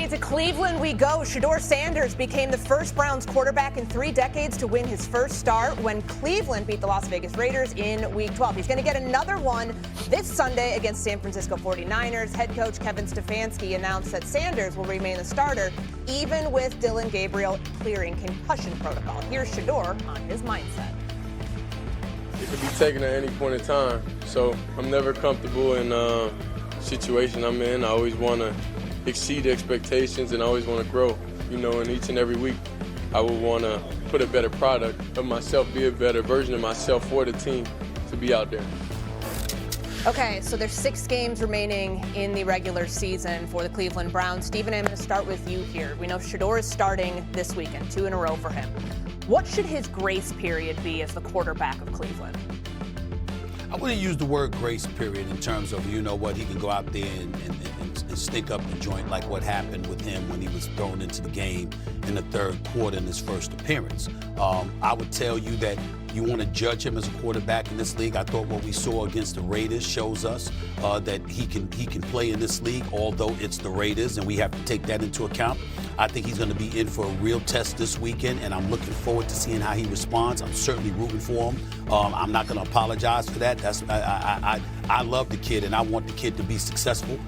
Canty, to Cleveland we go. Shedeur Sanders became the first Browns quarterback in 3 decades to win his first start when Cleveland beat the Las Vegas Raiders in Week 12. He's going to get another one this Sunday against San Francisco 49ers. Head coach Kevin Stefanski announced that Sanders will remain the starter even with Dillon Gabriel clearing concussion protocol. Here's Shedeur on his mindset. It could be taken at any point in time, so I'm never comfortable in situation I'm in. I always want to exceed expectations and I always want to grow. You know, and each and every week I would want to put a better product of myself, be a better version of myself for the team to be out there. Okay, so there's 6 games remaining in the regular season for the Cleveland Browns. Stephen, I'm going to start with you here. We know Shedeur is starting this weekend, 2 in a row for him. What should his grace period be as the quarterback of Cleveland? I wouldn't use the word grace period in terms of, you know what, he can go out there and stink up the joint like what happened with him when he was thrown into the game in the 3rd quarter in his first appearance. I would tell you that you want to judge him as a quarterback in this league. I thought what we saw against the Raiders shows us that he can play in this league, although it's the Raiders, and we have to take that into account. I think he's going to be in for a real test this weekend, and I'm looking forward to seeing how he responds. I'm certainly rooting for him. I'm not going to apologize for that. I love the kid, and I want the kid to be successful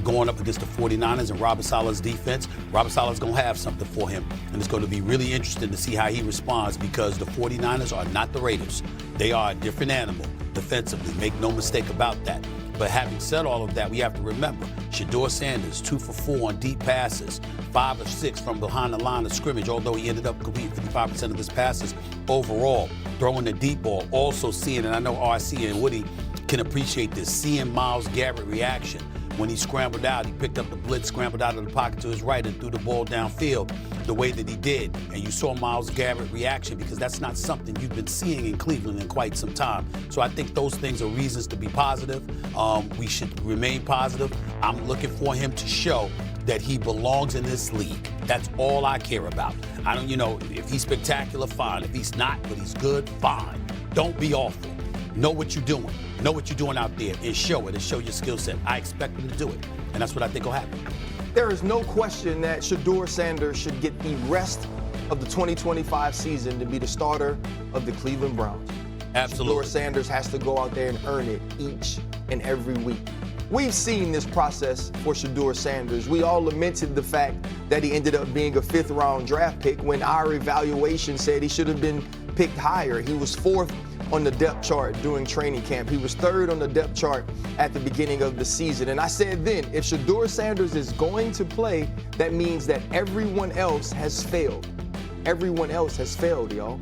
going up against the 49ers and Robert Saleh's defense. Robert Saleh's going to have something for him, and it's going to be really interesting to see how he responds because the 49ers are not the Raiders. They are a different animal defensively. Make no mistake about that. But having said all of that, we have to remember, Shedeur Sanders, 2 for 4 on deep passes, 5 of 6 from behind the line of scrimmage, although he ended up completing 55% of his passes overall, throwing the deep ball, also seeing, and I know RC and Woody can appreciate this, seeing Myles Garrett reaction. When he scrambled out, he picked up the blitz, scrambled out of the pocket to his right and threw the ball downfield the way that he did. And you saw Myles Garrett reaction because that's not something you've been seeing in Cleveland in quite some time. So I think those things are reasons to be positive. We should remain positive. I'm looking for him to show that he belongs in this league. That's all I care about. I don't, if he's spectacular, fine. If he's not, but he's good, fine. Don't be awful. Know what you're doing. Know what you're doing out there and show it and show your skill set. I expect him to do it, and that's what I think will happen. There is no question that Shedeur Sanders should get the rest of the 2025 season to be the starter of the Cleveland Browns. Absolutely. Shedeur Sanders has to go out there and earn it each and every week. We've seen this process for Shedeur Sanders. We all lamented the fact that he ended up being a 5th-round draft pick when our evaluation said he should have been picked higher. He was 4th on the depth chart during training camp. He was 3rd on the depth chart at the beginning of the season. And I said then, if Shedeur Sanders is going to play, that means that everyone else has failed. Everyone else has failed, y'all.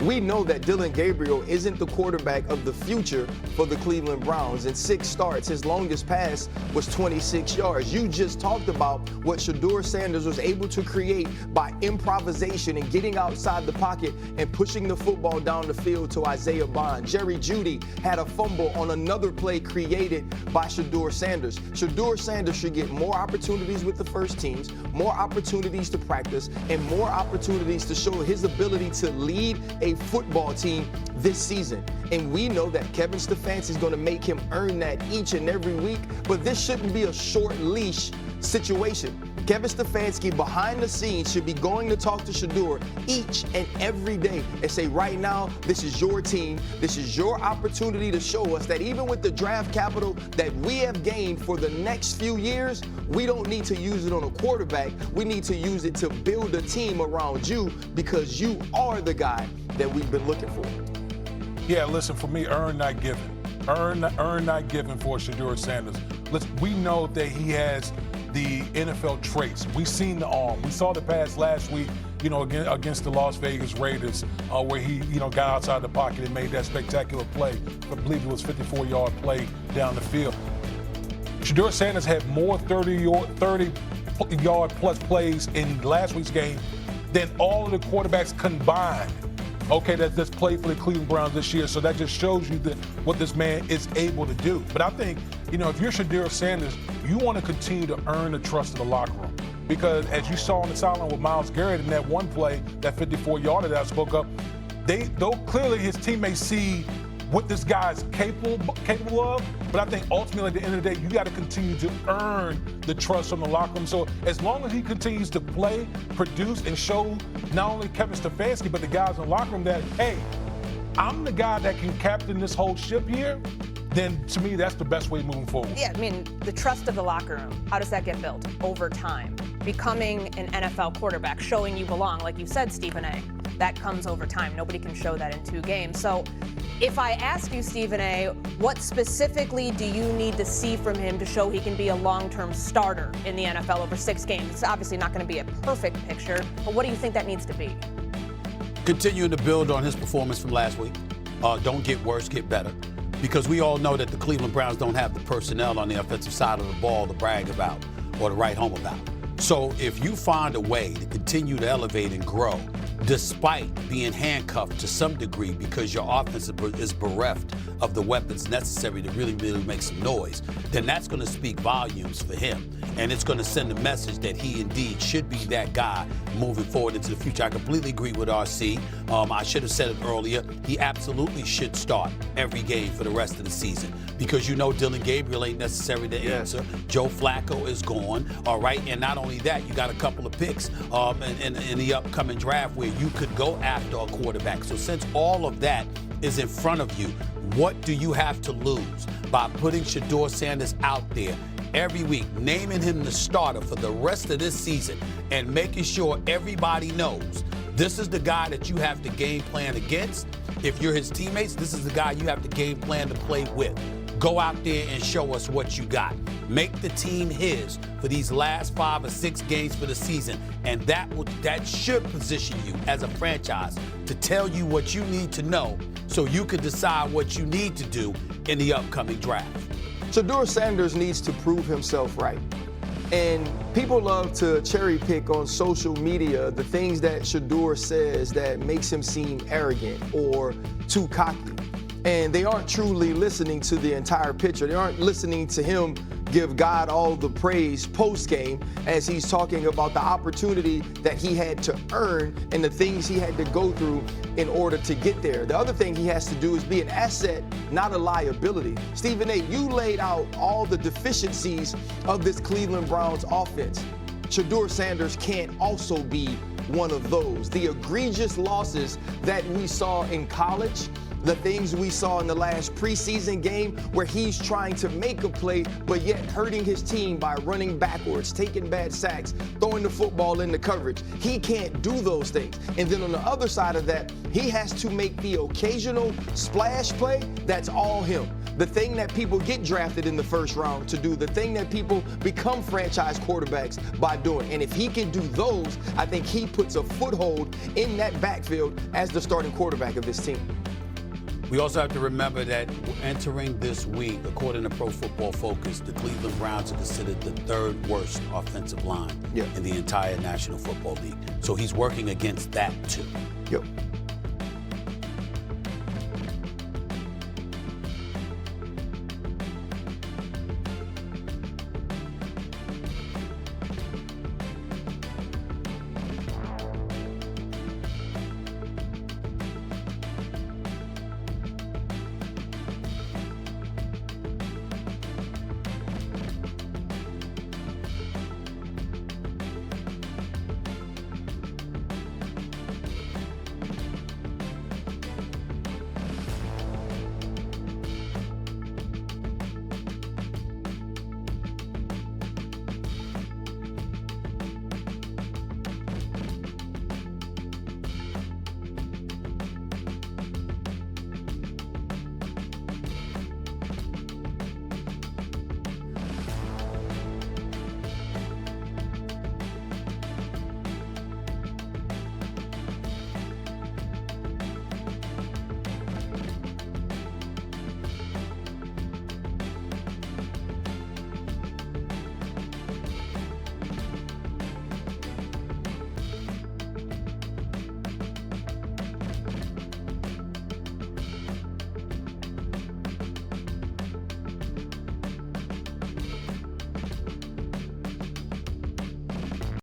We know that Dillon Gabriel isn't the quarterback of the future for the Cleveland Browns. In 6 starts, his longest pass was 26 yards. You just talked about what Shedeur Sanders was able to create by improvisation and getting outside the pocket and pushing the football down the field to Isaiah Bond. Jerry Jeudy had a fumble on another play created by Shedeur Sanders. Shedeur Sanders should get more opportunities with the first teams, more opportunities to practice, and more opportunities to show his ability to lead a football team this season. And we know that Kevin Stefanski is going to make him earn that each and every week, but this shouldn't be a short leash situation. Kevin Stefanski behind the scenes should be going to talk to Shedeur each and every day and say, right now, this is your team. This is your opportunity to show us that even with the draft capital that we have gained for the next few years, we don't need to use it on a quarterback. We need to use it to build a team around you because you are the guy that we've been looking for. Yeah, listen, for me, earn, not given. Earn, not given for Shedeur Sanders. Listen, we know that he has the NFL traits. We've seen the arm. We saw the pass last week, against the Las Vegas Raiders, where he, got outside the pocket and made that spectacular play. I believe it was a 54-yard play down the field. Shedeur Sanders had more 30-yard plus plays in last week's game than all of the quarterbacks combined. Okay, that's played for the Cleveland Browns this year, so that just shows you what this man is able to do. But I think, if you're Shedeur Sanders, you want to continue to earn the trust of the locker room. Because as you saw on the sideline with Myles Garrett in that one play, that 54-yarder that I spoke up, though clearly his teammates see what this guy is capable of. But I think ultimately at the end of the day, you got to continue to earn the trust from the locker room. So as long as he continues to play, produce, and show not only Kevin Stefanski, but the guys in the locker room that, hey, I'm the guy that can captain this whole ship here, then to me, that's the best way moving forward. Yeah, I mean, the trust of the locker room, how does that get built? Over time. Becoming an NFL quarterback, showing you belong, like you said, Stephen A. That comes over time. Nobody can show that in 2 games. So if I ask you, Stephen A., what specifically do you need to see from him to show he can be a long-term starter in the NFL over 6 games? It's obviously not going to be a perfect picture, but what do you think that needs to be? Continuing to build on his performance from last week. Don't get worse, get better. Because we all know that the Cleveland Browns don't have the personnel on the offensive side of the ball to brag about or to write home about. So if you find a way to continue to elevate and grow, despite being handcuffed to some degree because your offense is bereft of the weapons necessary to really make some noise, then that's going to speak volumes for him. And it's going to send a message that he indeed should be that guy moving forward into the future. I completely agree with RC. I should have said it earlier. He absolutely should start every game for the rest of the season because you know Dillon Gabriel ain't necessary to answer. Joe Flacco is gone, all right? And not only that, you got a couple of picks in the upcoming draft where you could go after a quarterback. So since all of that is in front of you, what do you have to lose by putting Shedeur Sanders out there every week, naming him the starter for the rest of this season and making sure everybody knows this is the guy that you have to game plan against? If you're his teammates, this is the guy you have to game plan to play with. Go out there and show us what you got. Make the team his for these last 5 or 6 games for the season, and that should position you as a franchise to tell you what you need to know so you can decide what you need to do in the upcoming draft. Shedeur Sanders needs to prove himself right. And people love to cherry pick on social media the things that Shedeur says that makes him seem arrogant or too cocky. And they aren't truly listening to the entire picture. They aren't listening to him give God all the praise post-game as he's talking about the opportunity that he had to earn and the things he had to go through in order to get there. The other thing he has to do is be an asset, not a liability. Stephen A., you laid out all the deficiencies of this Cleveland Browns offense. Shedeur Sanders can't also be one of those. The egregious losses that we saw in college, the things we saw in the last preseason game where he's trying to make a play but yet hurting his team by running backwards, taking bad sacks, throwing the football into coverage. He can't do those things. And then on the other side of that, he has to make the occasional splash play that's all him. The thing that people get drafted in the first round to do, the thing that people become franchise quarterbacks by doing. And if he can do those, I think he puts a foothold in that backfield as the starting quarterback of this team. We also have to remember that entering this week, according to Pro Football Focus, the Cleveland Browns are considered the 3rd worst offensive line in the entire National Football League. So he's working against that too. Yep.